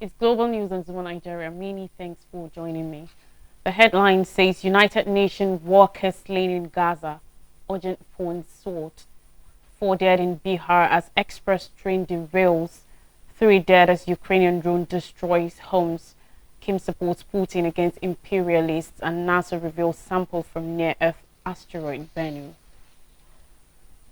It's Global News on Zuma Nigeria. Many thanks for joining me. The headline says United Nations workers slain in Gaza. Urgent funds sought. 4 dead in Bihar as express train derails. 3 dead as Ukrainian drone destroys homes. Kim supports Putin against imperialists, and NASA reveals sample from near-Earth asteroid Bennu.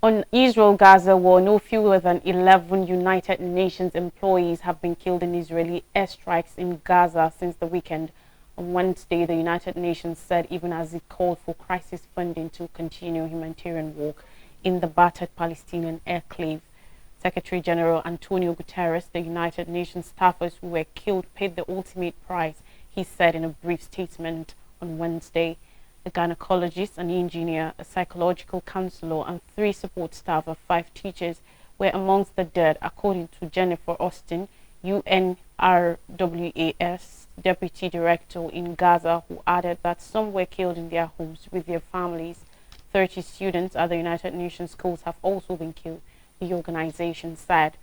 On Israel-Gaza war, no fewer than 11 United Nations employees have been killed in Israeli airstrikes in Gaza since the weekend. On Wednesday, the United Nations said even as it called for crisis funding to continue humanitarian work in the battered Palestinian enclave. Secretary General Antonio Guterres, the United Nations staffers who were killed, paid the ultimate price, he said in a brief statement on Wednesday. A gynecologist, an engineer, a psychological counselor, and 3 support staff of 5 teachers were amongst the dead, according to Jennifer Austin, UNRWA's deputy director in Gaza, who added that some were killed in their homes with their families. 30 students at the United Nations schools have also been killed, the organization said.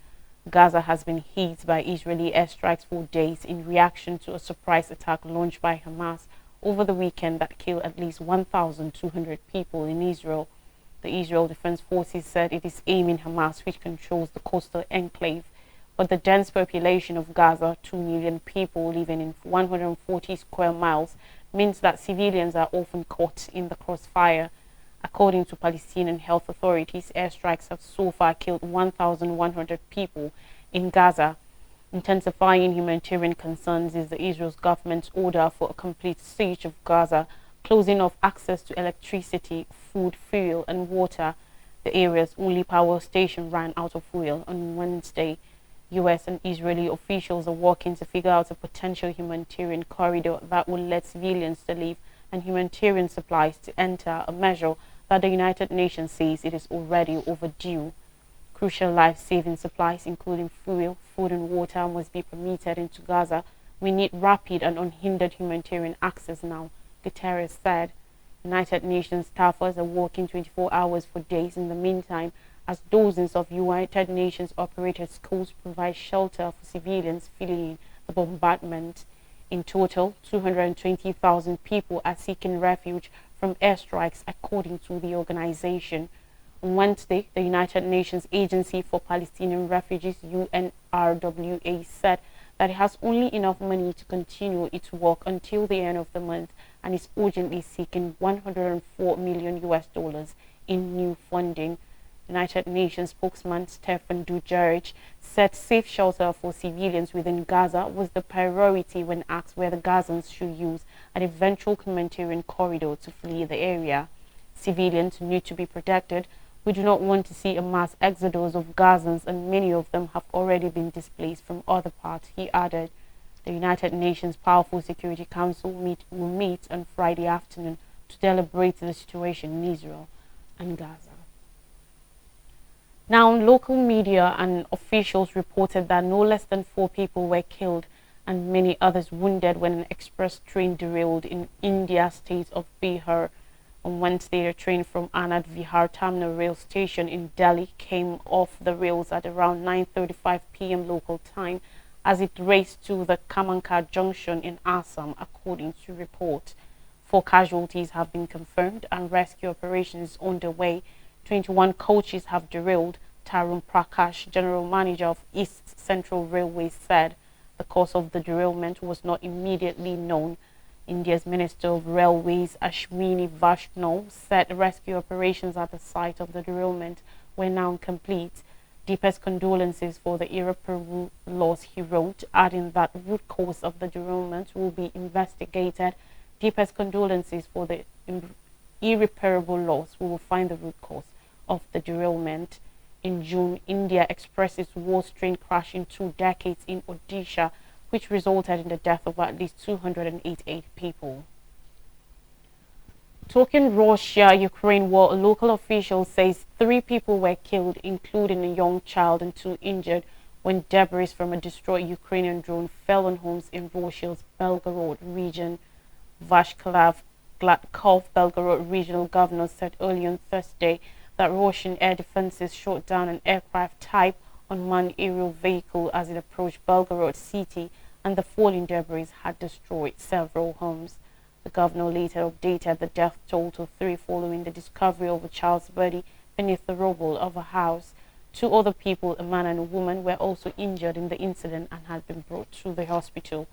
Gaza has been hit by Israeli airstrikes for days in reaction to a surprise attack launched by Hamas over the weekend that killed at least 1,200 people in Israel. The Israel Defense Forces said it is aiming Hamas, which controls the coastal enclave. But the dense population of Gaza, 2 million people living in 140 square miles, means that civilians are often caught in the crossfire. According to Palestinian health authorities, airstrikes have so far killed 1,100 people in Gaza. Intensifying humanitarian concerns is the Israel's government's order for a complete siege of Gaza, closing off access to electricity, food, fuel, and water. The area's only power station ran out of fuel on Wednesday. US and Israeli officials are working to figure out a potential humanitarian corridor that will let civilians to leave and humanitarian supplies to enter, a measure that the United Nations says it is already overdue. Crucial life-saving supplies, including fuel, food and water, must be permitted into Gaza. We need rapid and unhindered humanitarian access now, Guterres said. United Nations staffers are working 24 hours for days in the meantime, as dozens of United Nations-operated schools provide shelter for civilians fleeing the bombardment. In total, 220,000 people are seeking refuge from airstrikes, according to the organization. On Wednesday, the United Nations Agency for Palestinian Refugees, UNRWA, said that it has only enough money to continue its work until the end of the month and is urgently seeking $104 million in new funding. United Nations spokesman Stefan Dujarric said safe shelter for civilians within Gaza was the priority when asked whether Gazans should use an eventual humanitarian corridor to flee the area. Civilians need to be protected. We do not want to see a mass exodus of Gazans, and many of them have already been displaced from other parts, he added. The United Nations Powerful Security Council will meet on Friday afternoon to deliberate the situation in Israel and Gaza. Now, local media and officials reported that no less than 4 people were killed and many others wounded when an express train derailed in India's state of Bihar. On Wednesday, a train from Anand Vihar Terminal Rail Station in Delhi came off the rails at around 9:35 p.m. local time as it raced to the Kamanka junction in Assam, according to reports. 4 casualties have been confirmed and rescue operations underway. 21 coaches have derailed, Tarun Prakash, general manager of East Central Railway, said. The cause of the derailment was not immediately known. India's Minister of Railways, Ashwini Vaishnaw, said rescue operations at the site of the derailment were now complete. Deepest condolences for the irreparable loss, he wrote, adding that the root cause of the derailment will be investigated. Deepest condolences for the irreparable loss. We will find the root cause of the derailment. In June, India expressed its worst train crash in 2 decades in Odisha, which resulted in the death of at least 288 people. Talking Russia-Ukraine war, a local official says 3 people were killed, including a young child, and 2 injured when debris from a destroyed Ukrainian drone fell on homes in Russia's Belgorod region. Vyacheslav Gladkov, Belgorod regional governor, said early on Thursday that Russian air defenses shot down an aircraft type unmanned aerial vehicle as it approached Belgorod city and the falling debris had destroyed several homes. The governor later updated the death toll to 3 following the discovery of a child's body beneath the rubble of a house. 2 other people, a man and a woman, were also injured in the incident and had been brought to the hospital.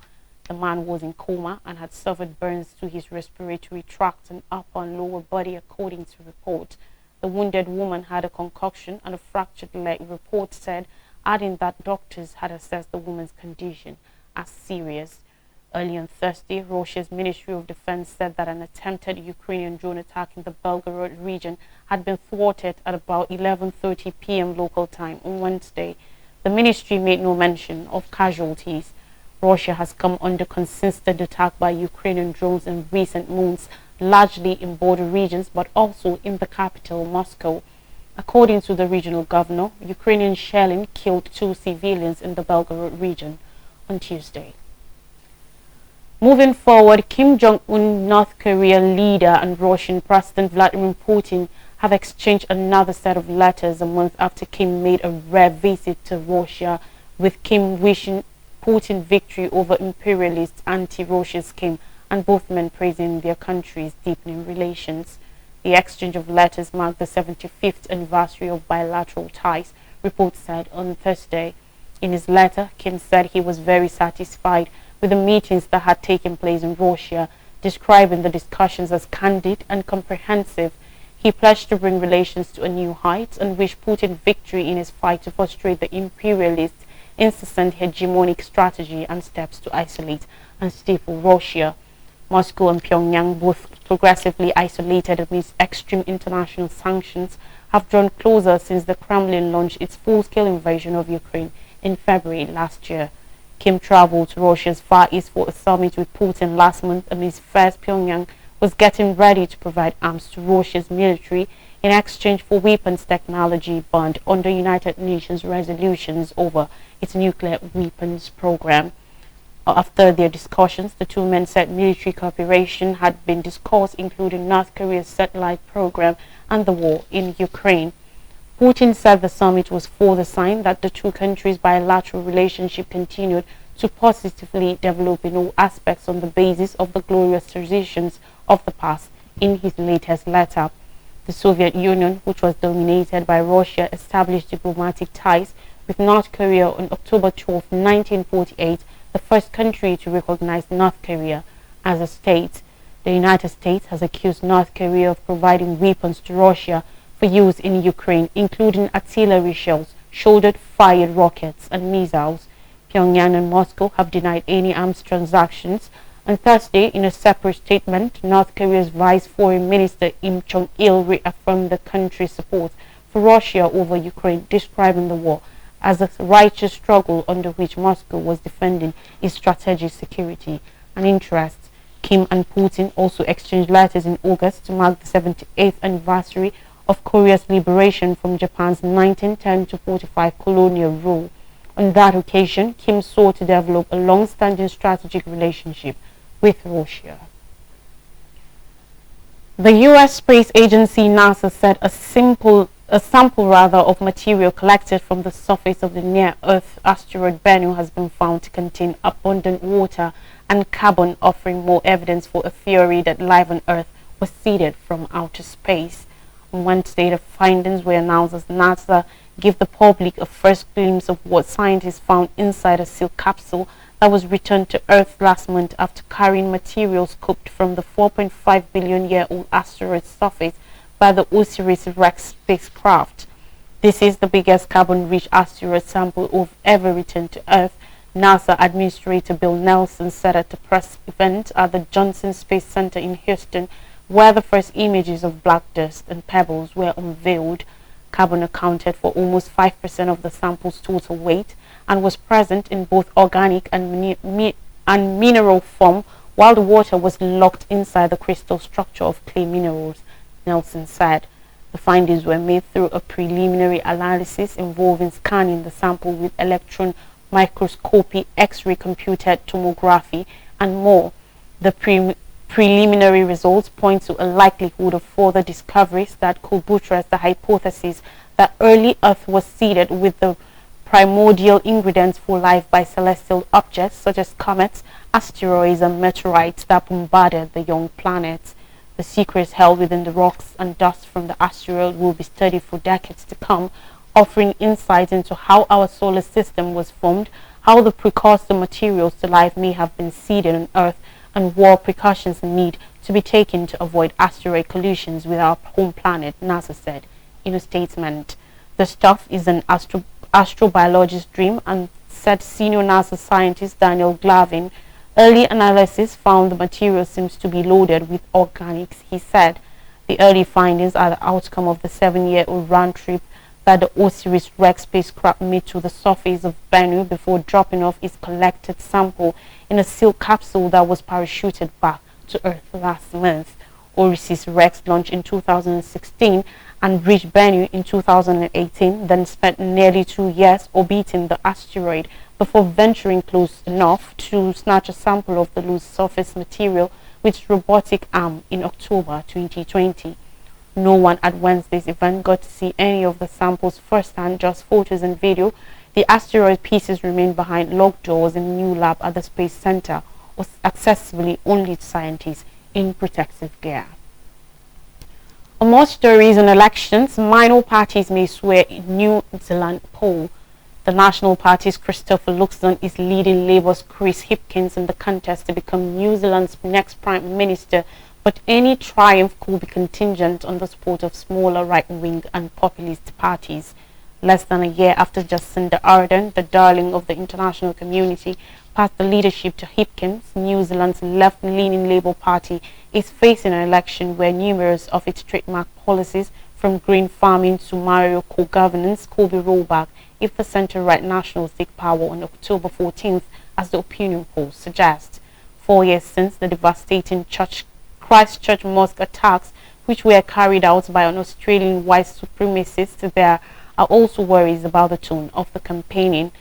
The man was in coma and had suffered burns to his respiratory tract and upper and lower body, according to report. The wounded woman had a concoction and a fractured leg, report said, adding that doctors had assessed the woman's condition as serious. Early on Thursday, Russia's Ministry of Defense said that an attempted Ukrainian drone attack in the Belgorod region had been thwarted at about 11:30 p.m. local time on Wednesday. The ministry made no mention of casualties. Russia has come under consistent attack by Ukrainian drones in recent months, largely in border regions but also in the capital, Moscow. According to the regional governor, Ukrainian shelling killed 2 civilians in the Belgorod region on Tuesday. Moving forward, Kim Jong-un, North Korea leader, and Russian President Vladimir Putin have exchanged another set of letters a month after Kim made a rare visit to Russia, with Kim wishing Putin victory over imperialist anti-Russia scheme and both men praising their country's deepening relations. The exchange of letters marked the 75th anniversary of bilateral ties, reports said on Thursday. In his letter, Kim said he was very satisfied with the meetings that had taken place in Russia, describing the discussions as candid and comprehensive. He pledged to bring relations to a new height and wished Putin victory in his fight to frustrate the imperialist incessant hegemonic strategy and steps to isolate and stifle Russia. Moscow and Pyongyang, both progressively isolated amidst extreme international sanctions, have drawn closer since the Kremlin launched its full-scale invasion of Ukraine in February last year. Kim traveled to Russia's Far East for a summit with Putin last month amidst fears Pyongyang was getting ready to provide arms to Russia's military in exchange for weapons technology banned under United Nations resolutions over its nuclear weapons program. After their discussions, the 2 men said military cooperation had been discussed, including North Korea's satellite program and the war in Ukraine. Putin said the summit was further sign that the 2 countries' bilateral relationship continued to positively develop in all aspects on the basis of the glorious traditions of the past. In his latest letter, the Soviet Union, which was dominated by Russia, established diplomatic ties with North Korea on October 12, 1948, the first country to recognize North Korea as a state. The United States has accused North Korea of providing weapons to Russia for use in Ukraine, including artillery shells, shoulder-fired rockets, and missiles. Pyongyang and Moscow have denied any arms transactions. On Thursday, in a separate statement, North Korea's Vice Foreign Minister Im Chung-il reaffirmed the country's support for Russia over Ukraine, describing the war as a righteous struggle under which Moscow was defending its strategic security and interests. Kim and Putin also exchanged letters in August to mark the 78th anniversary of Korea's liberation from Japan's 1910-45 colonial rule. On that occasion, Kim sought to develop a long-standing strategic relationship with Russia. The U.S. space agency NASA said a sample of material collected from the surface of the near-Earth asteroid Bennu has been found to contain abundant water and carbon, offering more evidence for a theory that life on Earth was seeded from outer space. On Wednesday, the findings were announced as NASA gave the public a first glimpse of what scientists found inside a seal capsule that was returned to Earth last month after carrying materials scooped from the 4.5 billion-year-old asteroid's surface by the OSIRIS-REx spacecraft. This is the biggest carbon-rich asteroid sample ever returned to Earth, NASA Administrator Bill Nelson said at a press event at the Johnson Space Center in Houston, where the first images of black dust and pebbles were unveiled. Carbon accounted for almost 5% of the sample's total weight and was present in both organic and mineral form, while the water was locked inside the crystal structure of clay minerals, Nelson said. The findings were made through a preliminary analysis involving scanning the sample with electron microscopy, X-ray computed tomography, and more. The preliminary results point to a likelihood of further discoveries that could buttress the hypothesis that early Earth was seeded with the primordial ingredients for life by celestial objects such as comets, asteroids, and meteorites that bombarded the young planets. The secrets held within the rocks and dust from the asteroid will be studied for decades to come, offering insight into how our solar system was formed, how the precursor materials to life may have been seeded on Earth, and what precautions need to be taken to avoid asteroid collisions with our home planet, NASA said in a statement. The stuff is an astrobiologist's dream, and said senior NASA scientist Daniel Glavin. Early analysis found the material seems to be loaded with organics, he said. The early findings are the outcome of the 7-year-old round trip that the OSIRIS-REx spacecraft made to the surface of Bennu before dropping off its collected sample in a sealed capsule that was parachuted back to Earth last month. OSIRIS-REx launched in 2016 and reached Bennu in 2018, then spent nearly 2 years orbiting the asteroid before venturing close enough to snatch a sample of the loose surface material with its robotic arm in October 2020. No one at Wednesday's event got to see any of the samples firsthand, just photos and video. The asteroid pieces remain behind locked doors in a new lab at the Space Center, accessible only to scientists in protective gear. On more stories on elections, minor parties may swear in New Zealand poll. The National Party's Christopher Luxon is leading Labour's Chris Hipkins in the contest to become New Zealand's next Prime Minister, but any triumph could be contingent on the support of smaller right-wing and populist parties. Less than a year after Jacinda Ardern, the darling of the international community, passed the leadership to Hipkins, New Zealand's left-leaning Labour Party is facing an election where numerous of its trademark policies, from green farming to Mario co-governance, could be rolled back if the centre-right Nationals take power on October 14th, as the opinion polls suggest. 4 years since the devastating Christchurch mosque attacks, which were carried out by an Australian white supremacist, there are also worries about the tone of the campaigning.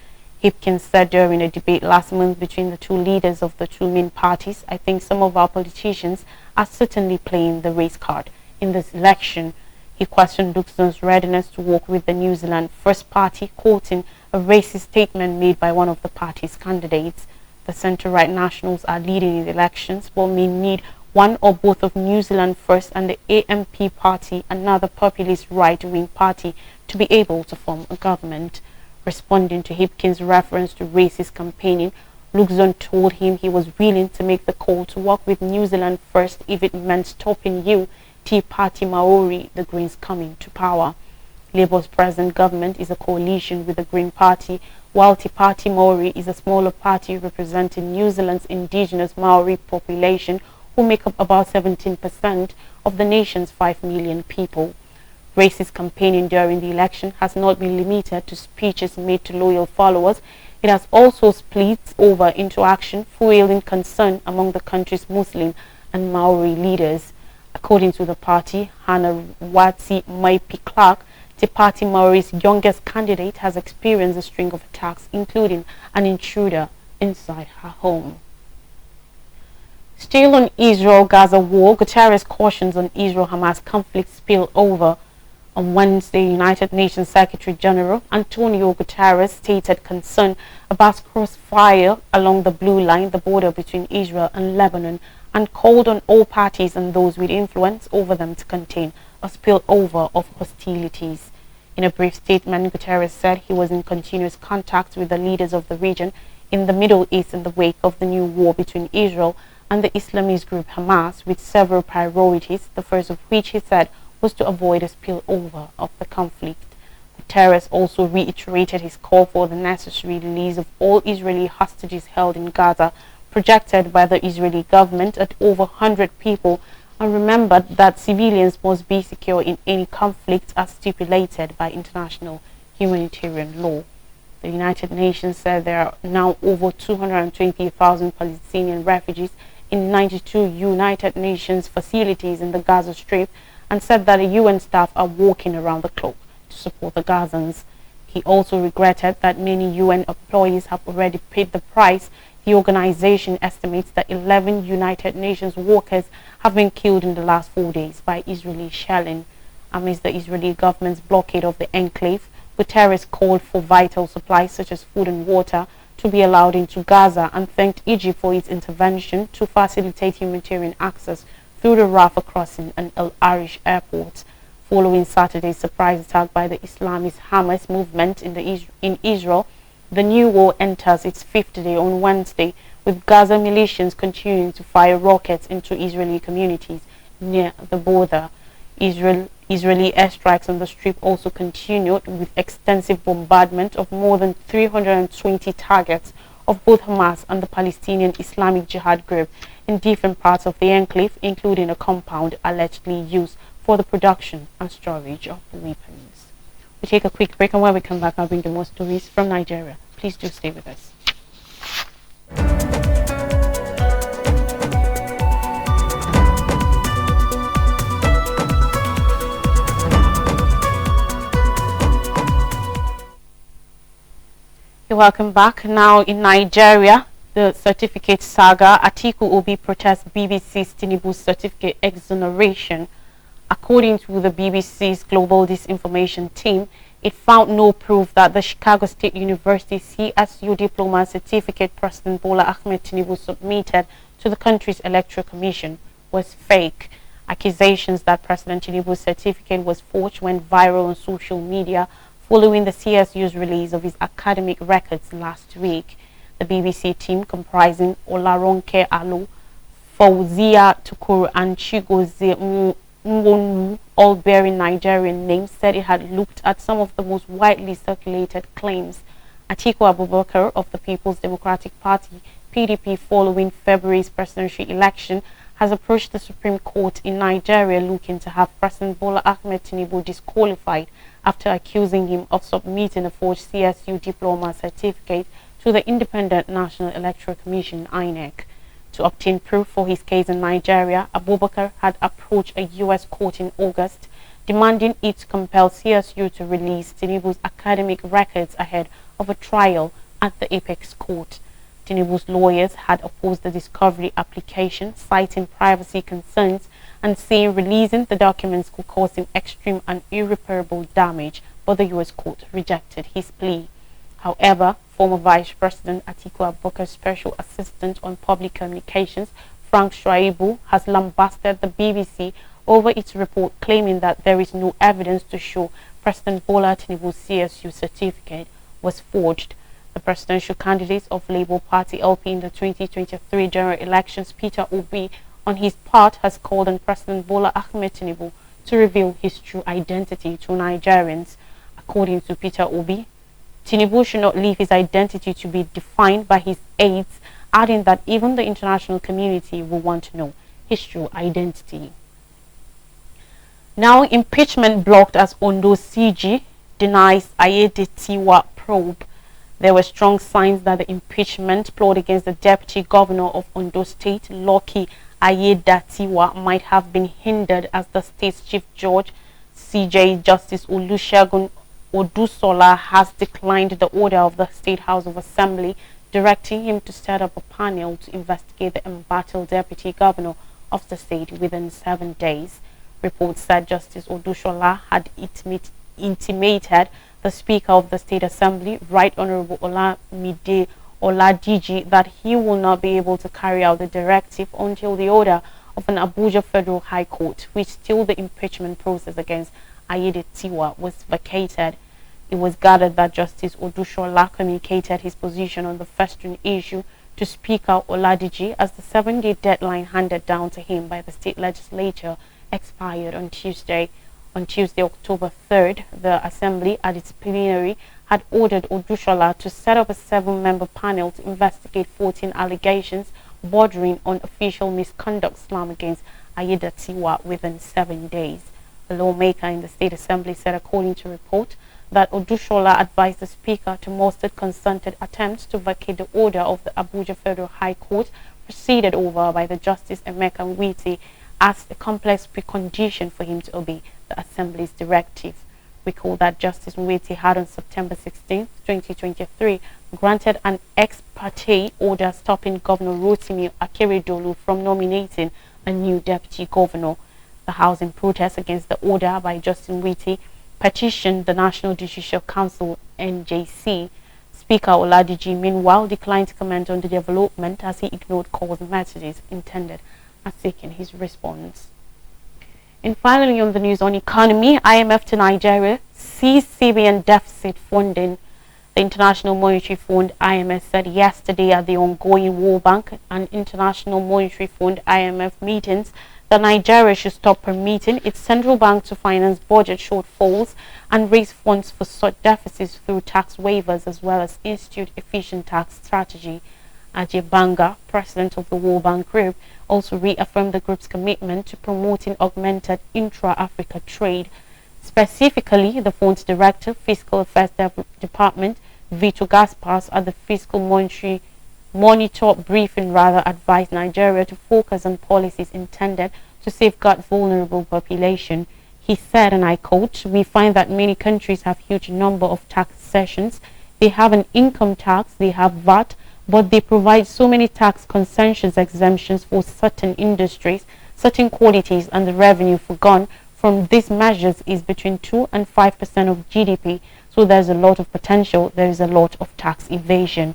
Hipkins said during a debate last month between the two leaders of the two main parties, "I think some of our politicians are certainly playing the race card in this election." He questioned Luxon's readiness to work with the New Zealand First Party, quoting a racist statement made by one of the party's candidates. The centre-right Nationals are leading in the elections, but may need one or both of New Zealand First and the AMP Party, another populist right-wing party, to be able to form a government. Responding to Hipkins' reference to racist campaigning, Luxon told him he was willing to make the call to work with New Zealand First if it meant stopping Tea Party Maori, the Greens, coming to power. Labour's present government is a coalition with the Green Party, while Tea Party Maori is a smaller party representing New Zealand's indigenous Maori population, who make up about 17% of the nation's 5 million people. Racist campaigning during the election has not been limited to speeches made to loyal followers. It has also split over into action, fueling concern among the country's Muslim and Maori leaders. According to the party, Hannah Watsi Maipi Clark, Tea Party Maori's youngest candidate, has experienced a string of attacks, including an intruder inside her home. Still on Israel-Gaza war, Guterres cautions on Israel-Hamas conflict spill over. On Wednesday, United Nations Secretary General Antonio Guterres stated concern about crossfire along the Blue Line, the border between Israel and Lebanon, and called on all parties and those with influence over them to contain a spillover of hostilities. In a brief statement, Guterres said he was in continuous contact with the leaders of the region in the Middle East in the wake of the new war between Israel and the Islamist group Hamas, with several priorities, the first of which, he said, was to avoid a spillover of the conflict. Guterres also reiterated his call for the necessary release of all Israeli hostages held in Gaza, projected by the Israeli government at over 100 people, and remembered that civilians must be secure in any conflict as stipulated by international humanitarian law. The United Nations said there are now over 220,000 Palestinian refugees in 92 United Nations facilities in the Gaza Strip, and said that the UN staff are working around the clock to support the Gazans. He also regretted that many UN employees have already paid the price. The organization estimates that 11 United Nations workers have been killed in the last 4 days by Israeli shelling. Amidst the Israeli government's blockade of the enclave, Guterres called for vital supplies such as food and water to be allowed into Gaza and thanked Egypt for its intervention to facilitate humanitarian access through the Rafah crossing and El Arish airport. Following Saturday's surprise attack by the Islamist Hamas movement in Israel, the new war enters its fifth day on Wednesday, with Gaza militias continuing to fire rockets into Israeli communities near the border. Israeli airstrikes on the Strip also continued, with extensive bombardment of more than 320 targets of both Hamas and the Palestinian Islamic Jihad group in different parts of the enclave, including a compound allegedly used for the production and storage of weapons. We take a quick break, and when we come back, I'll bring you more stories from Nigeria. Please do stay with us. Welcome back. Now in Nigeria, the certificate saga, Atiku Obi protests BBC's Tinubu certificate exoneration. According to the BBC's global disinformation team, it found no proof that the Chicago State University CSU diploma certificate President Bola Ahmed Tinubu submitted to the country's electoral commission was fake. Accusations that President Tinubu's certificate was forged went viral on social media following the CSU's release of his academic records last week. The BBC team, comprising Olaronke Alo, Fauzia Tukuru and Chigozie Nwonu, all bearing Nigerian names, said it had looked at some of the most widely circulated claims. Atiku Abubakar of the People's Democratic Party, PDP, following February's presidential election, has approached the Supreme Court in Nigeria looking to have President Bola Ahmed Tinubu disqualified after accusing him of submitting a forged CSU diploma certificate to the Independent National Electoral Commission (INEC). To obtain proof for his case in Nigeria, Abubakar had approached a U.S. court in August, demanding it to compel CSU to release Tinubu's academic records ahead of a trial at the Apex Court. Tinubu's lawyers had opposed the discovery application, citing privacy concerns and saying releasing the documents could cause him extreme and irreparable damage, but the U.S. court rejected his plea. However, former Vice President Atiku Abubakar's Special Assistant on Public Communications, Frank Shaibu, has lambasted the BBC over its report, claiming that there is no evidence to show President Bola Tinubu's CSU certificate was forged. The presidential candidate of Labour Party LP in the 2023 general elections, Peter Obi, on his part, has called on President Bola Ahmed Tinubu to reveal his true identity to Nigerians. According to Peter Obi, Tinubu should not leave his identity to be defined by his aides, adding that even the international community will want to know his true identity. Now, impeachment blocked as Ondo CG denies Ayedatiwa probe. There were strong signs that the impeachment plot against the Deputy Governor of Ondo State, Lucky Ayedatiwa, might have been hindered as the state's Chief Judge, CJ Justice Olusegun Odusola, has declined the order of the State House of Assembly directing him to set up a panel to investigate the embattled Deputy Governor of the state within 7 days. Reports said Justice Odusola had intimated the Speaker of the State Assembly, Right Honorable Olamide Oladiji, that he will not be able to carry out the directive until the order of an Abuja Federal High Court, which stilled the impeachment process against Ayedatiwa, was vacated. It was gathered that Justice Odusola communicated his position on the festering issue to Speaker Oladiji as the 7-day deadline handed down to him by the state legislature expired on Tuesday. On Tuesday, October 3rd, the Assembly, at its plenary, had ordered Odusola to set up a 7-member panel to investigate 14 allegations bordering on official misconduct slammed against Ayedatiwa within 7 days. The lawmaker in the State Assembly said, according to report, that Odusola advised the Speaker to muster concerted attempts to vacate the order of the Abuja Federal High Court presided over by the Justice Emeka Nwite as a complex precondition for him to obey the Assembly's directive. Recall that Justice Nwite had on September 16, 2023, granted an ex parte order stopping Governor Rotimi Akeredolu from nominating a new deputy governor. The House, in protest against the order by Justice Nwite, petitioned the National Judicial Council (NJC). Speaker Oladiji, meanwhile, declined to comment on the development as he ignored calls and messages intended at seeking his response. And finally, on the news on economy, IMF to Nigeria sees CBN deficit funding. The International Monetary Fund (IMF) said yesterday at the ongoing World Bank and International Monetary Fund (IMF) meetings that Nigeria should stop permitting its central bank to finance budget shortfalls and raise funds for such deficits through tax waivers, as well as institute efficient tax strategy. Ajay Banga, president of the World Bank Group, also reaffirmed the group's commitment to promoting augmented intra-Africa trade. Specifically, the fund's director, Fiscal Affairs Department, Vito Gaspars, at the Fiscal Monitor briefing advised Nigeria to focus on policies intended to safeguard vulnerable population. He said, and I quote, "We find that many countries have huge number of tax sessions. They have an income tax, they have VAT, but they provide so many tax concessions exemptions for certain industries, certain qualities, and the revenue forgone from these measures is between 2 and 5% of GDP. So there's a lot of potential. There is a lot of tax evasion.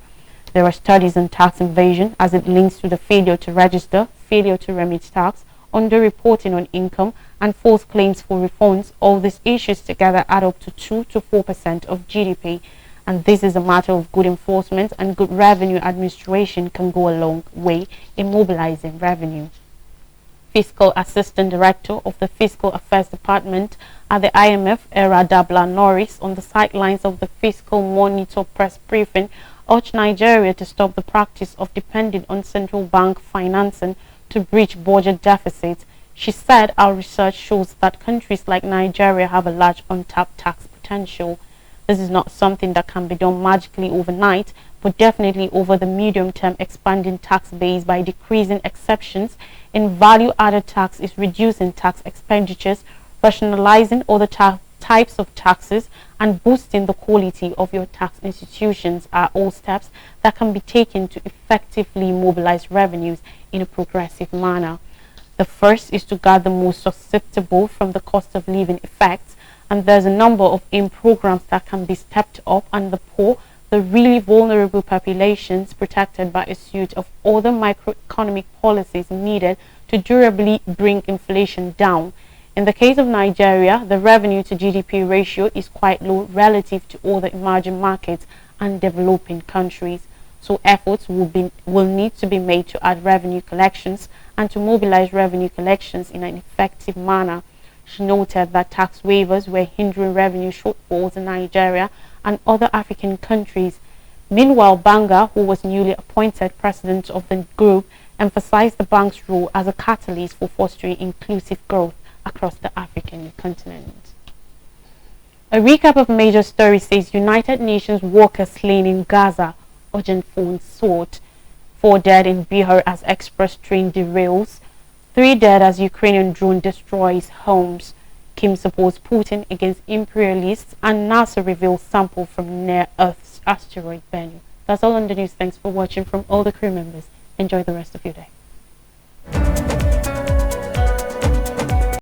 There are studies on tax evasion as it links to the failure to register, failure to remit tax, underreporting on income, and false claims for refunds. All these issues together add up to 2 to 4% of GDP. And this is a matter of good enforcement, and good revenue administration can go a long way in mobilizing revenue." Fiscal Assistant Director of the Fiscal Affairs Department at the IMF, Era Dabla Norris, on the sidelines of the Fiscal Monitor press briefing, urged Nigeria to stop the practice of depending on central bank financing to breach budget deficits. She said, "Our research shows that countries like Nigeria have a large untapped tax potential. This is not something that can be done magically overnight, but definitely over the medium term. Expanding tax base by decreasing exceptions in value-added tax is reducing tax expenditures, rationalizing other types of taxes, and boosting the quality of your tax institutions are all steps that can be taken to effectively mobilize revenues in a progressive manner. The first is to guard the most susceptible from the cost of living effects, and there's a number of aim programs that can be stepped up, and the poor, the really vulnerable populations, protected by a suite of other microeconomic policies needed to durably bring inflation down. In the case of Nigeria, the revenue to GDP ratio is quite low relative to other emerging markets and developing countries. So efforts will need to be made to add revenue collections and to mobilize revenue collections in an effective manner." She noted that tax waivers were hindering revenue shortfalls in Nigeria and other African countries. Meanwhile, Banga, who was newly appointed president of the group, emphasized the bank's role as a catalyst for fostering inclusive growth across the African continent. A recap of major stories says United Nations workers slain in Gaza, urgent funds sought. 4 dead in Bihar as express train derails. 3 dead as Ukrainian drone destroys homes. Kim supports Putin against imperialists, and NASA reveals sample from near Earth's asteroid Bennu. That's all on the news. Thanks for watching from all the crew members. Enjoy the rest of your day.